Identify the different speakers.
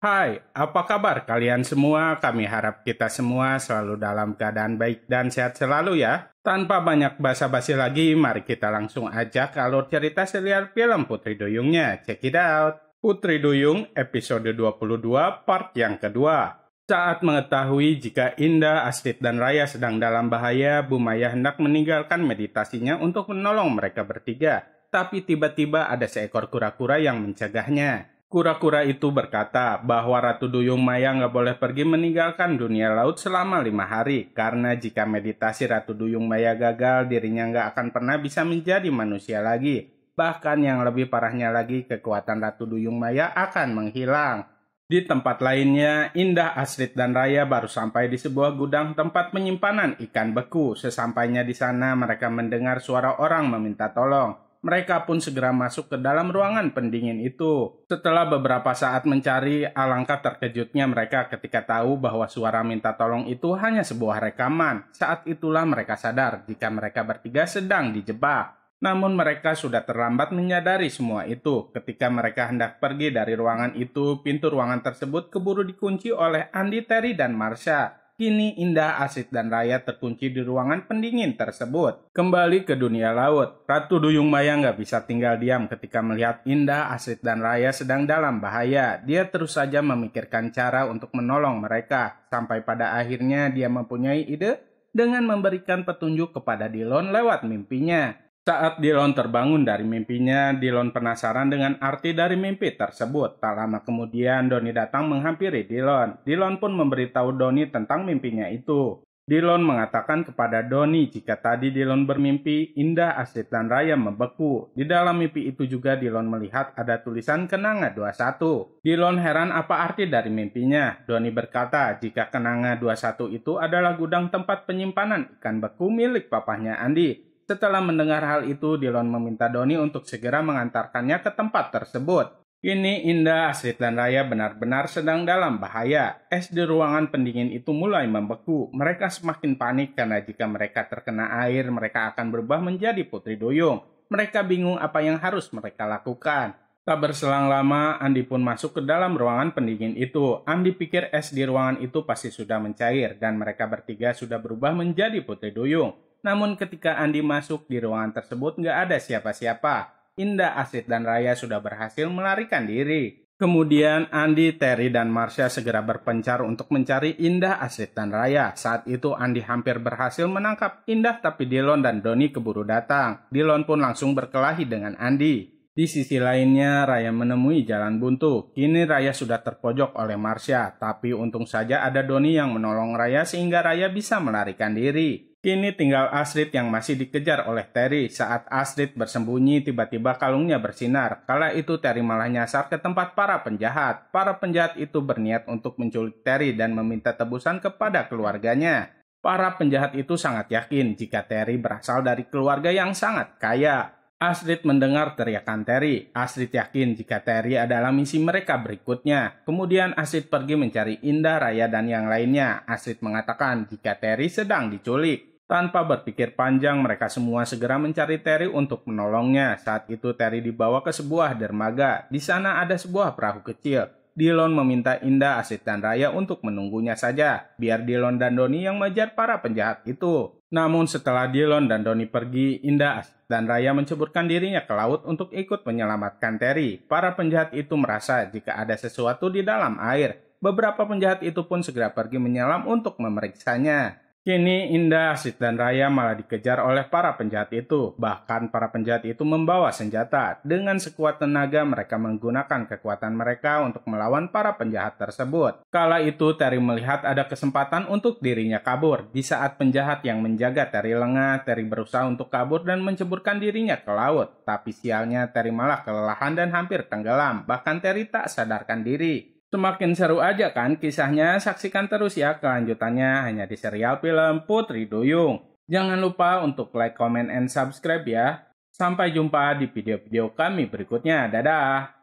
Speaker 1: Hai, apa kabar kalian semua? Kami harap kita semua selalu dalam keadaan baik dan sehat selalu ya. Tanpa banyak basa-basi lagi, mari kita langsung aja ke alur cerita serial film Putri Duyungnya. Check it out. Putri Duyung episode 22 part yang kedua. Saat mengetahui jika Indah, Astrid, dan Raya sedang dalam bahaya, Bu Maya hendak meninggalkan meditasinya untuk menolong mereka bertiga. Tapi tiba-tiba ada seekor kura-kura yang mencegahnya. Kura-kura itu berkata bahwa Ratu Duyung Maya nggak boleh pergi meninggalkan dunia laut selama 5 hari. Karena jika meditasi Ratu Duyung Maya gagal, dirinya nggak akan pernah bisa menjadi manusia lagi. Bahkan yang lebih parahnya lagi, kekuatan Ratu Duyung Maya akan menghilang. Di tempat lainnya, Indah, Astrid, dan Raya baru sampai di sebuah gudang tempat penyimpanan ikan beku. Sesampainya di sana, mereka mendengar suara orang meminta tolong. Mereka pun segera masuk ke dalam ruangan pendingin itu. Setelah beberapa saat mencari, alangkah terkejutnya mereka ketika tahu bahwa suara minta tolong itu hanya sebuah rekaman. Saat itulah mereka sadar jika mereka bertiga sedang dijebak. Namun mereka sudah terlambat menyadari semua itu. Ketika mereka hendak pergi dari ruangan itu, pintu ruangan tersebut keburu dikunci oleh Andi, Terry, dan Marsha. Kini Indah, Astrid, dan Raya terkunci di ruangan pendingin tersebut. Kembali ke dunia laut, Ratu Duyung Maya nggak bisa tinggal diam ketika melihat Indah, Astrid, dan Raya sedang dalam bahaya. Dia terus saja memikirkan cara untuk menolong mereka. Sampai pada akhirnya dia mempunyai ide dengan memberikan petunjuk kepada Dillon lewat mimpinya. Saat Dillon terbangun dari mimpinya, Dillon penasaran dengan arti dari mimpi tersebut. Tak lama kemudian, Donnie datang menghampiri Dillon. Dillon pun memberitahu Donnie tentang mimpinya itu. Dillon mengatakan kepada Donnie jika tadi Dillon bermimpi, Indah, Astrid, dan Raya membeku. Di dalam mimpi itu juga Dillon melihat ada tulisan Kenanga 21. Dillon heran apa arti dari mimpinya. Donnie berkata jika Kenanga 21 itu adalah gudang tempat penyimpanan ikan beku milik papahnya Andi. Setelah mendengar hal itu, Dillon meminta Donnie untuk segera mengantarkannya ke tempat tersebut. Kini Indah, Astrid, dan Raya benar-benar sedang dalam bahaya. Es di ruangan pendingin itu mulai membeku. Mereka semakin panik karena jika mereka terkena air, mereka akan berubah menjadi Putri Duyung. Mereka bingung apa yang harus mereka lakukan. Tak berselang lama, Andi pun masuk ke dalam ruangan pendingin itu. Andi pikir es di ruangan itu pasti sudah mencair dan mereka bertiga sudah berubah menjadi Putri Duyung. Namun ketika Andi masuk di ruangan tersebut nggak ada siapa-siapa. Indah, Astrid, dan Raya sudah berhasil melarikan diri. Kemudian Andi, Terry, dan Marsha segera berpencar untuk mencari Indah, Astrid, dan Raya. Saat itu Andi hampir berhasil menangkap Indah tapi Dillon dan Donnie keburu datang. Dillon pun langsung berkelahi dengan Andi. Di sisi lainnya, Raya menemui jalan buntu. Kini Raya sudah terpojok oleh Marsha, tapi untung saja ada Donnie yang menolong Raya sehingga Raya bisa melarikan diri. Kini tinggal Astrid yang masih dikejar oleh Terry. Saat Astrid bersembunyi, tiba-tiba kalungnya bersinar. Kala itu Terry malah nyasar ke tempat para penjahat. Para penjahat itu berniat untuk menculik Terry dan meminta tebusan kepada keluarganya. Para penjahat itu sangat yakin jika Terry berasal dari keluarga yang sangat kaya. Astrid mendengar teriakan Terry. Astrid yakin jika Terry adalah misi mereka berikutnya. Kemudian Astrid pergi mencari Indah, Raya, dan yang lainnya. Astrid mengatakan jika Terry sedang diculik. Tanpa berpikir panjang, mereka semua segera mencari Terry untuk menolongnya. Saat itu Terry dibawa ke sebuah dermaga. Di sana ada sebuah perahu kecil. Dillon meminta Indah, Astrid, dan Raya untuk menunggunya saja, biar Dillon dan Donnie yang mengejar para penjahat itu. Namun setelah Dillon dan Donnie pergi, Indah, Astrid, dan Raya menceburkan dirinya ke laut untuk ikut menyelamatkan Terry. Para penjahat itu merasa jika ada sesuatu di dalam air. Beberapa penjahat itu pun segera pergi menyelam untuk memeriksanya. Kini Indah, Astrid, dan Raya malah dikejar oleh para penjahat itu. Bahkan para penjahat itu membawa senjata. Dengan sekuat tenaga mereka menggunakan kekuatan mereka untuk melawan para penjahat tersebut. Kala itu Terry melihat ada kesempatan untuk dirinya kabur. Di saat penjahat yang menjaga Terry lengah, Terry berusaha untuk kabur dan menceburkan dirinya ke laut. Tapi sialnya Terry malah kelelahan dan hampir tenggelam. Bahkan Terry tak sadarkan diri. Semakin seru aja kan kisahnya, saksikan terus ya kelanjutannya hanya di serial film Putri Duyung. Jangan lupa untuk like, comment, and subscribe ya. Sampai jumpa di video-video kami berikutnya. Dadah!